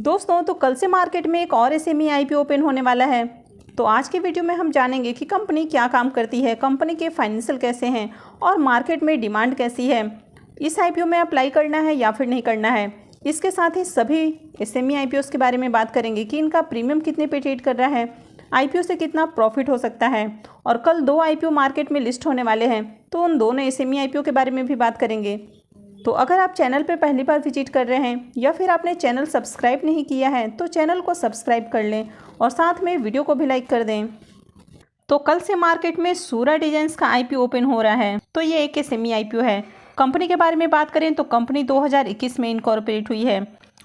दोस्तों, तो कल से मार्केट में एक और एसएमई आईपीओ ओपन होने वाला है। तो आज के वीडियो में हम जानेंगे कि कंपनी क्या काम करती है, कंपनी के फाइनेंशियल कैसे हैं और मार्केट में डिमांड कैसी है, इस आईपीओ में अप्लाई करना है या फिर नहीं करना है। इसके साथ ही सभी एसएमई आईपीओ के बारे में बात करेंगे कि इनका प्रीमियम कितने पे ट्रेड कर रहा है, आईपीओ से कितना प्रॉफिट हो सकता है। और कल 2 आईपीओ मार्केट में लिस्ट होने वाले हैं, तो उन दोनों एसएमई आईपीओ के बारे में भी बात करेंगे। तो अगर आप चैनल पर पहली बार विजिट कर रहे हैं या फिर आपने चैनल सब्सक्राइब नहीं किया है तो चैनल को सब्सक्राइब कर लें और साथ में वीडियो को भी लाइक कर दें। तो कल से मार्केट में सूरा डिजाइन्स का आईपीओ ओपन हो रहा है। तो ये एक एसएमई आईपीओ है। कंपनी के बारे में बात करें तो कंपनी 2021 में इनकॉर्पोरेट हुई है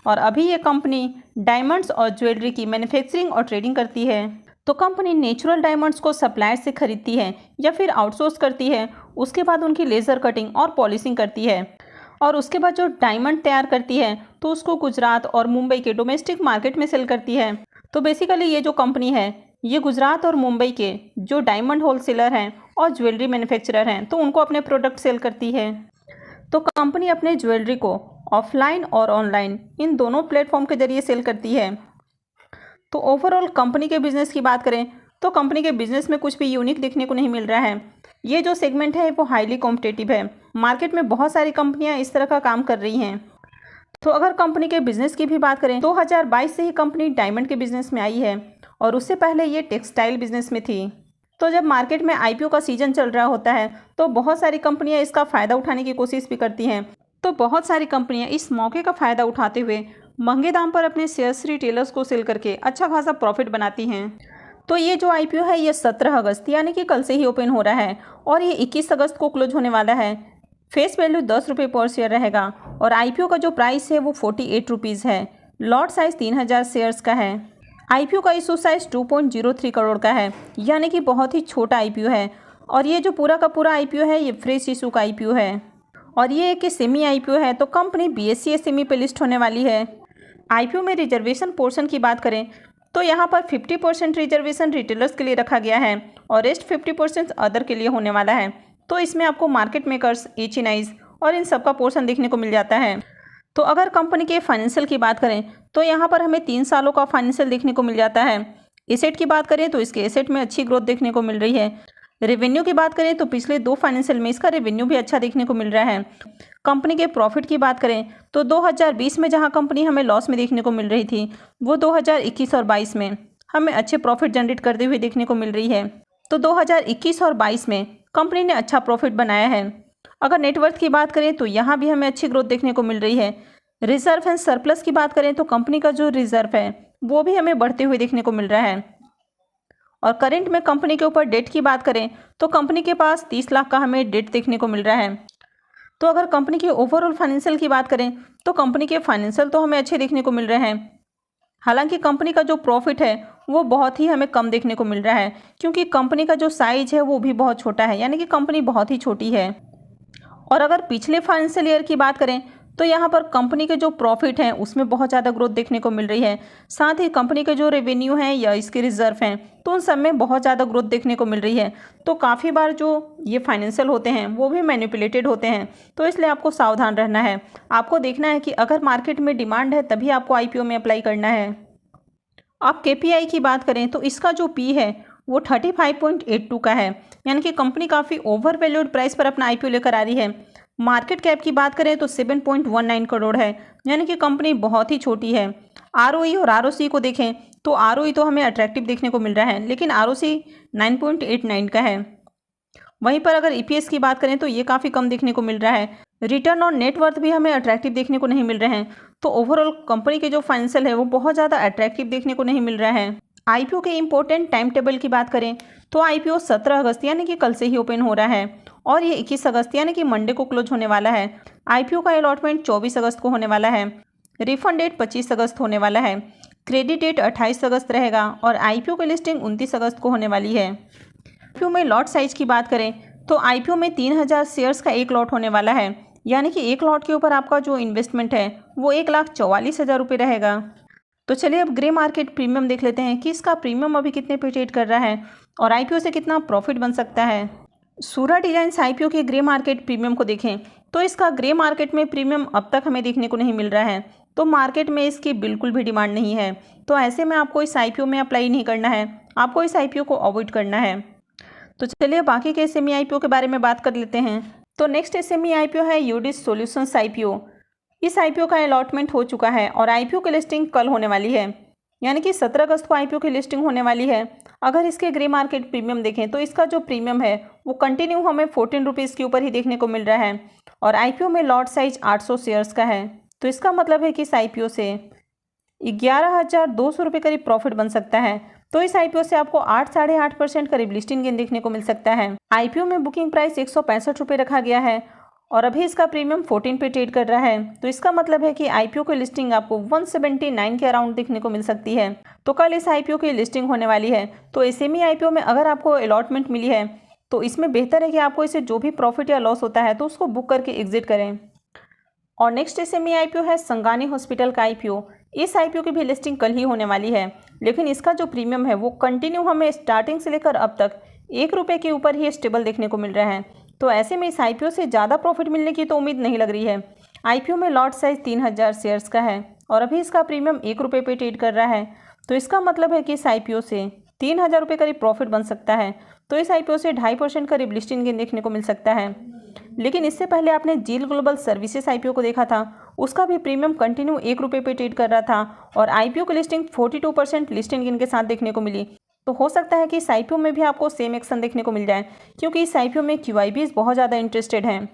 और अभी ये कंपनी डायमंड्स और ज्वेलरी की मैन्युफैक्चरिंग और ट्रेडिंग करती है। तो कंपनी नेचुरल डायमंड्स को सप्लायर से खरीदती है या फिर आउटसोर्स करती है, उसके बाद उनकी लेज़र कटिंग और पॉलिशिंग करती है और उसके बाद जो डायमंड तैयार करती है तो उसको गुजरात और मुंबई के डोमेस्टिक मार्केट में सेल करती है। तो बेसिकली ये जो कंपनी है ये गुजरात और मुंबई के जो डायमंड होलसेलर हैं और ज्वेलरी मैन्युफैक्चरर हैं तो उनको अपने प्रोडक्ट सेल करती है। तो कंपनी अपने ज्वेलरी को ऑफलाइन और ऑनलाइन इन दोनों प्लेटफॉर्म के जरिए सेल करती है। तो ओवरऑल कंपनी के बिजनेस की बात करें तो कंपनी के बिजनेस में कुछ भी यूनिक देखने को नहीं मिल रहा है। ये जो सेगमेंट है वो हाईली कॉम्पिटिटिव है। मार्केट में बहुत सारी कंपनियां इस तरह का काम कर रही हैं। तो अगर कंपनी के बिजनेस की भी बात करें तो 2022 से ही कंपनी डायमंड के बिजनेस में आई है और उससे पहले ये टेक्सटाइल बिजनेस में थी। तो जब मार्केट में आईपीओ का सीजन चल रहा होता है तो बहुत सारी कंपनियां इसका फ़ायदा उठाने की कोशिश भी करती हैं। तो बहुत सारी कंपनियां इस मौके का फ़ायदा उठाते हुए महंगे दाम पर अपने शेयर्स रिटेलर्स को सेल करके अच्छा खासा प्रॉफिट बनाती हैं। तो ये जो आईपीओ है ये 17 अगस्त यानी कि कल से ही ओपन हो रहा है और ये 21 अगस्त को क्लोज होने वाला है। फेस वैल्यू 10 रुपये पर शेयर रहेगा और आईपीओ का जो प्राइस है वो 48 रुपीज़ है। लॉट साइज़ 3000 शेयर्स का है। आईपीओ का इशू साइज़ 2.03 करोड़ का है यानी कि बहुत ही छोटा आईपीओ है। और ये जो पूरा का पूरा आईपीओ है ये फ्रेश इशू का आईपीओ है और ये एक सेमी आईपीओ है। तो कंपनी बीएसई एसएमई पे लिस्ट होने वाली है। आईपीओ में रिजर्वेशन पोर्शन की बात करें तो यहाँ पर 50% रिजर्वेशन रिटेलर्स के लिए रखा गया है और रेस्ट 50% अदर के लिए होने वाला है। तो इसमें आपको मार्केट मेकर्स, एचएनआईज और इन सब का पोर्शन देखने को मिल जाता है। तो अगर कंपनी के फाइनेंशियल की बात करें तो यहाँ पर हमें 3 सालों का फाइनेंशियल देखने को मिल जाता है। एसेट की बात करें तो इसके एसेट में अच्छी ग्रोथ देखने को मिल रही है। रेवेन्यू की बात करें तो पिछले 2 फाइनेंशियल में इसका रेवेन्यू भी अच्छा देखने को मिल रहा है। कंपनी के प्रॉफिट की बात करें तो 2020 में जहां कंपनी हमें लॉस में देखने को मिल रही थी वो 2021 और 22 में हमें अच्छे प्रॉफिट जनरेट करते हुए देखने को मिल रही है। तो 2021 और 22 में कंपनी ने अच्छा प्रॉफिट बनाया है। अगर नेटवर्थ की बात करें तो यहाँ भी हमें अच्छी ग्रोथ देखने को मिल रही है। रिजर्व एंड सरप्लस की बात करें तो कंपनी का जो रिजर्व है वो भी हमें बढ़ते हुए देखने को मिल रहा है। और करेंट में कंपनी के ऊपर डेट की बात करें तो कंपनी के पास 30 लाख का हमें डेट देखने को मिल रहा है। तो अगर कंपनी के ओवरऑल फाइनेंशियल की बात करें तो कंपनी के फाइनेंशियल तो हमें अच्छे देखने को मिल रहे हैं। हालांकि कंपनी का जो प्रॉफिट है वो बहुत ही हमें कम देखने को मिल रहा है क्योंकि कंपनी का जो साइज है वो भी बहुत छोटा है यानी कि कंपनी बहुत ही छोटी है। और अगर पिछले फाइनेंशियल ईयर की बात करें तो यहाँ पर कंपनी के जो प्रॉफिट हैं उसमें बहुत ज़्यादा ग्रोथ देखने को मिल रही है। साथ ही कंपनी के जो रेवेन्यू हैं या इसके रिजर्व हैं तो उन सब में बहुत ज़्यादा ग्रोथ देखने को मिल रही है। तो काफ़ी बार जो ये फाइनेंशियल होते हैं वो भी मैनिपुलेटेड होते हैं, तो इसलिए आपको सावधान रहना है। आपको देखना है कि अगर मार्केट में डिमांड है तभी आपको आईपीओ में अप्लाई करना है। आप केपीआई की बात करें तो इसका जो पी है वो 35.82 का है यानी कि कंपनी काफ़ी ओवर वैल्यूड प्राइस पर अपना आईपीओ लेकर आ रही है। मार्केट कैप की बात करें तो 7.19 करोड़ है यानी कि कंपनी बहुत ही छोटी है। आरओई और आरओसी को देखें तो आरओई तो हमें अट्रैक्टिव देखने को मिल रहा है लेकिन आरओसी 9.89 का है। वहीं पर अगर ईपीएस की बात करें तो ये काफ़ी कम देखने को मिल रहा है। रिटर्न ऑन नेटवर्थ भी हमें अट्रैक्टिव देखने को नहीं मिल रहे हैं। तो ओवरऑल कंपनी के जो फाइनेंशियल है वो बहुत ज़्यादा अट्रैक्टिव देखने को नहीं मिल रहा है। आईपीओ के इंपॉर्टेंट टाइम टेबल की बात करें तो आईपीओ 17 अगस्त यानी कि कल से ही ओपन हो रहा है और ये 21 अगस्त यानी कि मंडे को क्लोज होने वाला है। आईपीओ का अलॉटमेंट 24 अगस्त को होने वाला है। रिफंड डेट 25 अगस्त होने वाला है। क्रेडिट डेट 28 अगस्त रहेगा और आईपीओ की लिस्टिंग 29 अगस्त को होने वाली है। आईपीओ में लॉट साइज की बात करें तो आईपीओ में 3000 शेयर्स का एक लॉट होने वाला है यानी कि एक लॉट के ऊपर आपका जो इन्वेस्टमेंट है वो 1,44,000 रुपये रहेगा। तो चलिए अब ग्रे मार्केट प्रीमियम देख लेते हैं कि इसका प्रीमियम अभी कितने पे ट्रेड कर रहा है और आईपीओ से कितना प्रॉफिट बन सकता है। सूरा डिजाइन्स आईपीओ के ग्रे मार्केट प्रीमियम को देखें तो इसका ग्रे मार्केट में प्रीमियम अब तक हमें देखने को नहीं मिल रहा है। तो मार्केट में इसकी बिल्कुल भी डिमांड नहीं है। तो ऐसे में आपको इस IPO में अप्लाई नहीं करना है, आपको इस IPO को अवॉइड करना है। तो चलिए बाकी के SME IPO के बारे में बात कर लेते हैं। तो नेक्स्ट SME IPO है यूडिस सॉल्यूशंस IPO। इस IPO का अलॉटमेंट हो चुका है और IPO की लिस्टिंग कल होने वाली है, यानी कि 17 अगस्त को IPO की लिस्टिंग होने वाली है। अगर इसके ग्रे मार्केट प्रीमियम देखें तो इसका जो प्रीमियम है वो कंटिन्यू हमें 14 रुपीज़ के ऊपर ही देखने को मिल रहा है और IPO में लॉट साइज 800 शेयर्स का है। तो इसका मतलब है कि इस IPO से 11,200 रुपये करीब प्रॉफिट बन सकता है। तो इस IPO से आपको 8-8.5% करीब लिस्टिंग गेन देखने को मिल सकता है। IPO में बुकिंग प्राइस 165 रुपये रखा गया है और अभी इसका प्रीमियम 14 पे ट्रेड कर रहा है। तो इसका मतलब है कि IPO की लिस्टिंग आपको 179 के अराउंड देखने को मिल सकती है। तो कल इस IPO की लिस्टिंग होने वाली है। तो SME IPO में अगर आपको अलॉटमेंट मिली है तो इसमें बेहतर है कि आपको इसे जो भी प्रॉफिट या लॉस होता है तो उसको बुक करके एग्जिट करें। और नेक्स्ट SME IPO है संगानी हॉस्पिटल का IPO। इस IPO की भी लिस्टिंग कल ही होने वाली है, लेकिन इसका जो प्रीमियम है वो कंटिन्यू हमें स्टार्टिंग से लेकर अब तक 1 रुपये के ऊपर ही स्टेबल देखने को मिल रहा है। तो ऐसे में इस IPO से ज़्यादा प्रॉफिट मिलने की तो उम्मीद नहीं लग रही है। IPO में लॉट साइज 3000 शेयर्स का है और अभी इसका प्रीमियम 1 रुपये पे ट्रेड कर रहा है। तो इसका मतलब है कि इस IPO से 3000 रुपये करीब प्रॉफिट बन सकता है। तो इस IPO से 2.5% करीब लिस्टिंग गेन देखने को मिल सकता है। लेकिन इससे पहले आपने जील ग्लोबल सर्विसेज IPO को देखा था, उसका भी प्रीमियम कंटिन्यू 1 रुपये पे ट्रेड कर रहा था और IPO की लिस्टिंग 42% लिस्टिंग गेन के साथ देखने को मिली। तो हो सकता है कि इस IPO में भी आपको सेम एक्शन देखने को मिल जाए, क्योंकि इस IPO में QIBs बहुत ज़्यादा इंटरेस्टेड हैं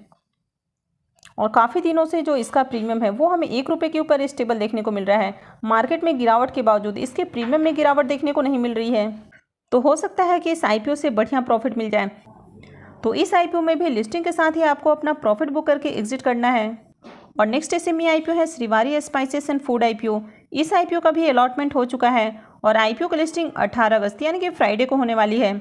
और काफ़ी दिनों से जो इसका प्रीमियम है वो हमें 1 रुपये के ऊपर स्टेबल देखने को मिल रहा है। मार्केट में गिरावट के बावजूद इसके प्रीमियम में गिरावट देखने को नहीं मिल रही है। तो हो सकता है कि इस IPO से बढ़िया प्रॉफिट मिल जाए। तो इस IPO में भी लिस्टिंग के साथ ही आपको अपना प्रॉफिट बुक करके एग्जिट करना है। और नेक्स्ट SME IPO है Srivari spices and food IPO। इस IPO का भी अलॉटमेंट हो चुका है और IPO की लिस्टिंग 18 अगस्त यानी कि फ्राइडे को होने वाली है।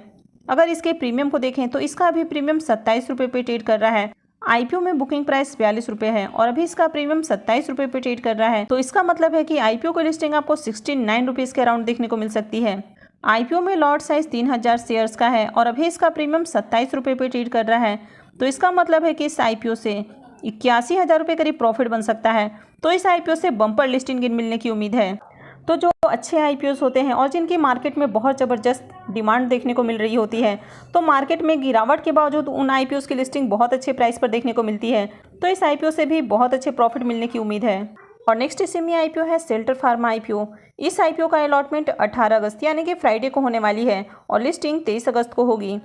अगर इसके प्रीमियम को देखें तो इसका अभी प्रीमियम 27 रुपये पे ट्रेड कर रहा है। IPO में बुकिंग प्राइस 42 रुपये है और अभी इसका प्रीमियम 27 रुपये पे ट्रेड कर रहा है। तो इसका मतलब है कि IPO की लिस्टिंग आपको 69 रुपीज़ के अराउंड देखने को मिल सकती है। IPO में लॉट साइज 3000 शेयर्स का है और अभी इसका प्रीमियम 27 रुपये पे ट्रेड कर रहा है। तो इसका मतलब है कि इस IPO से 81,000 रुपये करीब प्रॉफिट बन सकता है। तो इस IPO से बम्पर लिस्टिंग गेन मिलने की उम्मीद है। तो जो अच्छे IPOs होते हैं और जिनकी मार्केट में बहुत ज़बरदस्त डिमांड देखने को मिल रही होती है, तो मार्केट में गिरावट के बावजूद उन IPOs की लिस्टिंग बहुत अच्छे प्राइस पर देखने को मिलती है। तो इस IPO से भी बहुत अच्छे प्रॉफिट मिलने की उम्मीद है। और नेक्स्ट SME IPO है सेल्टर फार्मा IPO। इस IPO का अलॉटमेंट 18 अगस्त यानी कि फ्राइडे को होने वाली है और लिस्टिंग 23 अगस्त को होगी।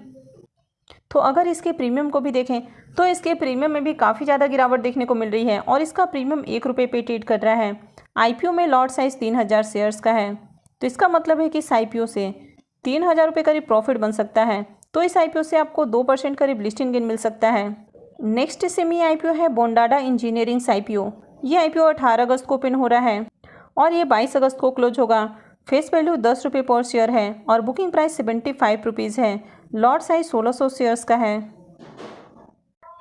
तो अगर इसके प्रीमियम को भी देखें तो इसके प्रीमियम में भी काफ़ी ज़्यादा गिरावट देखने को मिल रही है और इसका प्रीमियम 1 रुपये पे ट्रेड कर रहा है। IPO में लॉट साइज 3000 शेयर्स का है। तो इसका मतलब है कि इस IPO से 3000 रुपये करीब प्रॉफिट बन सकता है। तो इस IPO से आपको 2% करीब लिस्टिंग गेन मिल सकता है। नेक्स्ट SME IPO है बोंडाडा इंजीनियरिंग IPO। ये IPO 18 अगस्त को ओपन हो रहा है और ये 22 अगस्त को क्लोज होगा। फेस वैल्यू 10 रुपये पर शेयर है और बुकिंग प्राइस 75 रुपीज़ है। लॉट साइज 1600 शेयर्स का है।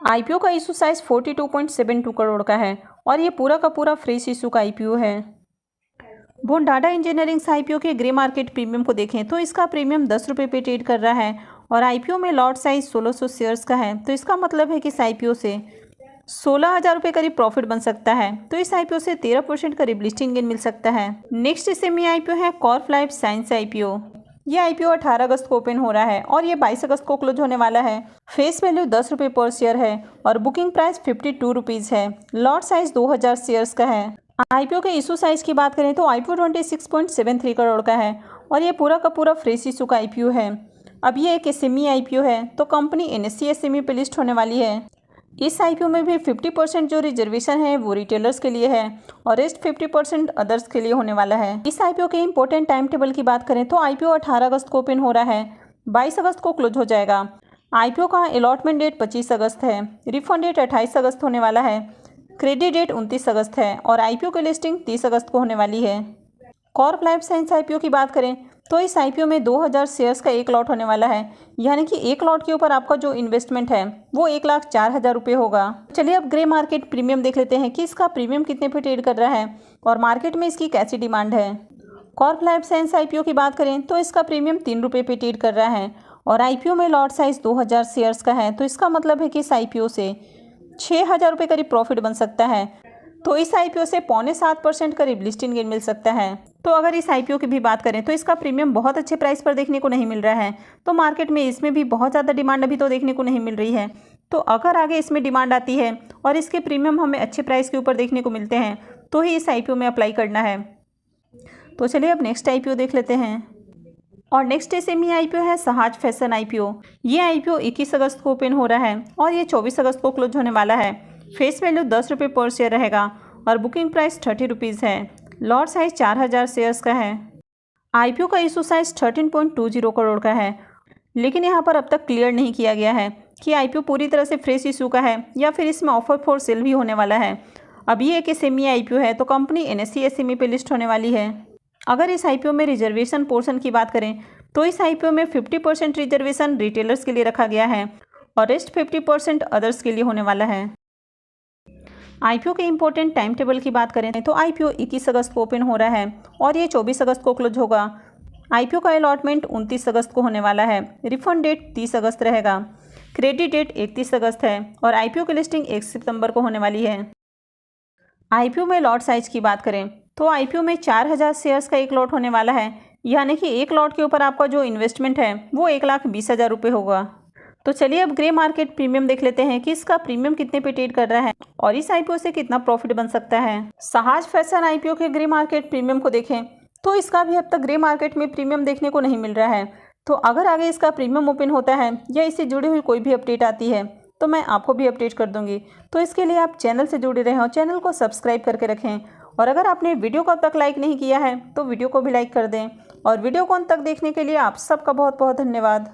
IPO का इशू साइज 42.72 करोड़ का है और ये पूरा का पूरा फ्रेश इशू का IPO है। बोंडाडा इंजीनियरिंग IPO के ग्रे मार्केट प्रीमियम को देखें तो इसका प्रीमियम 10 रुपये पे ट्रेड कर रहा है और IPO में लॉट साइज 1600 शेयर्स का है। तो इसका मतलब है कि इस IPO से 16,000 रुपये करीब प्रॉफिट बन सकता है। तो इस IPO से 13% करीब लिस्टिंग गेन मिल सकता है। नेक्स्ट SME IPO है कॉर्प लाइफ साइंस IPO। ये IPO 18 अगस्त को ओपन हो रहा है और ये 22 अगस्त को क्लोज होने वाला है। फेस वैल्यू 10 रुपये पर शेयर है और बुकिंग प्राइस 52 रुपीज़ है। लॉट साइज 2000 शेयर्स का है। IPO के इशू साइज की बात करें तो IPO 26.73 करोड़ का है और ये पूरा का पूरा फ्रेश इशू का IPO है। अब ये एक SME IPO है तो कंपनी NSE SME पे लिस्ट होने वाली है। इस IPO में भी 50% जो रिजर्वेशन है वो रिटेलर्स के लिए है और रेस्ट 50% अदर्स के लिए होने वाला है। इस IPO के इंपॉर्टेंट टाइम टेबल की बात करें तो IPO 18 अगस्त को ओपन हो रहा है, 22 अगस्त को क्लोज हो जाएगा। IPO का अलॉटमेंट डेट 25 अगस्त है, रिफंड डेट 28 अगस्त होने वाला है, क्रेडिट डेट 29 अगस्त है और IPO की लिस्टिंग 30 अगस्त को होने वाली है। कॉर्प लाइफ साइंस IPO की बात करें तो इस IPO में 2000 शेयर्स का एक लॉट होने वाला है, यानी कि एक लॉट के ऊपर आपका जो इन्वेस्टमेंट है वो 1,04,000 रुपये होगा। चलिए अब ग्रे मार्केट प्रीमियम देख लेते हैं कि इसका प्रीमियम कितने पे ट्रेड कर रहा है और मार्केट में इसकी कैसी डिमांड है। कॉर्प लाइफ साइंस IPO की बात करें तो इसका प्रीमियम 3 रुपये पे ट्रेड कर रहा है और IPO में लॉट साइज 2000 शेयर्स का है। तो इसका मतलब है कि इस IPO से 6,000 रुपये करीब प्रॉफिट बन सकता है। तो इस आईपीओ से 0.75% करीब लिस्टिंग गेन मिल सकता है। तो अगर इस आईपीओ की भी बात करें तो इसका प्रीमियम बहुत अच्छे प्राइस पर देखने को नहीं मिल रहा है। तो मार्केट में इसमें भी बहुत ज़्यादा डिमांड अभी तो देखने को नहीं मिल रही है। तो अगर आगे इसमें डिमांड आती है और इसके प्रीमियम हमें अच्छे प्राइस के ऊपर देखने को मिलते हैं तो ही इस आईपीओ में अप्लाई करना है। तो चलिए अब नेक्स्ट आईपीओ देख लेते हैं। और नेक्स्ट एसएमई आईपीओ है सहाज फैशन आईपीओ। ये आईपीओ 21 अगस्त को ओपन हो रहा है और ये 24 अगस्त को क्लोज होने वाला है। फेस वैल्यू 10 रुपये पर शेयर रहेगा और बुकिंग प्राइस 30 रुपीज़ है। लॉट साइज 4000 शेयर्स का है। आईपीओ का इशू साइज 13.20 करोड़ का है, लेकिन यहाँ पर अब तक क्लियर नहीं किया गया है कि आईपीओ पूरी तरह से फ्रेश इशू का है या फिर इसमें ऑफर फॉर सेल भी होने वाला है। अब ये एक एसएमई आईपीओ है तो कंपनी एनएसई एसएमई पे लिस्ट होने वाली है। अगर इस आईपीओ में रिजर्वेशन पोर्शन की बात करें तो इस आईपीओ में 50% रिजर्वेशन रिटेलर्स के लिए रखा गया है और रेस्ट 50% अदर्स के लिए होने वाला है। आईपीओ के इंपॉर्टेंट टाइम टेबल की बात करें तो आईपीओ 21 अगस्त को ओपन हो रहा है और ये 24 अगस्त को क्लोज होगा। आईपीओ का अलॉटमेंट 29 अगस्त को होने वाला है। रिफंड डेट 30 अगस्त रहेगा। क्रेडिट डेट 31 अगस्त है और आईपीओ की लिस्टिंग 1 सितंबर को होने वाली है। आईपीओ में लॉट साइज की बात करें तो आईपीओ में 4000 शेयर्स का एक लॉट होने वाला है, यानी कि एक लॉट के ऊपर आपका जो इन्वेस्टमेंट है वो 1,20,000 रुपये होगा। तो चलिए अब ग्रे मार्केट प्रीमियम देख लेते हैं कि इसका प्रीमियम कितने पे ट्रेड कर रहा है और इस आईपीओ से कितना प्रॉफिट बन सकता है। सहाज फैशन आईपीओ के ग्रे मार्केट प्रीमियम को देखें तो इसका भी अब तक ग्रे मार्केट में प्रीमियम देखने को नहीं मिल रहा है। तो अगर आगे इसका प्रीमियम ओपन होता है या इससे जुड़ी हुई कोई भी अपडेट आती है तो मैं आपको भी अपडेट कर दूंगी। तो इसके लिए आप चैनल से जुड़े रहें और चैनल को सब्सक्राइब करके रखें। और अगर आपने वीडियो को अब तक लाइक नहीं किया है तो वीडियो को भी लाइक कर दें। और वीडियो को अंत तक देखने के लिए आप सबका बहुत बहुत धन्यवाद।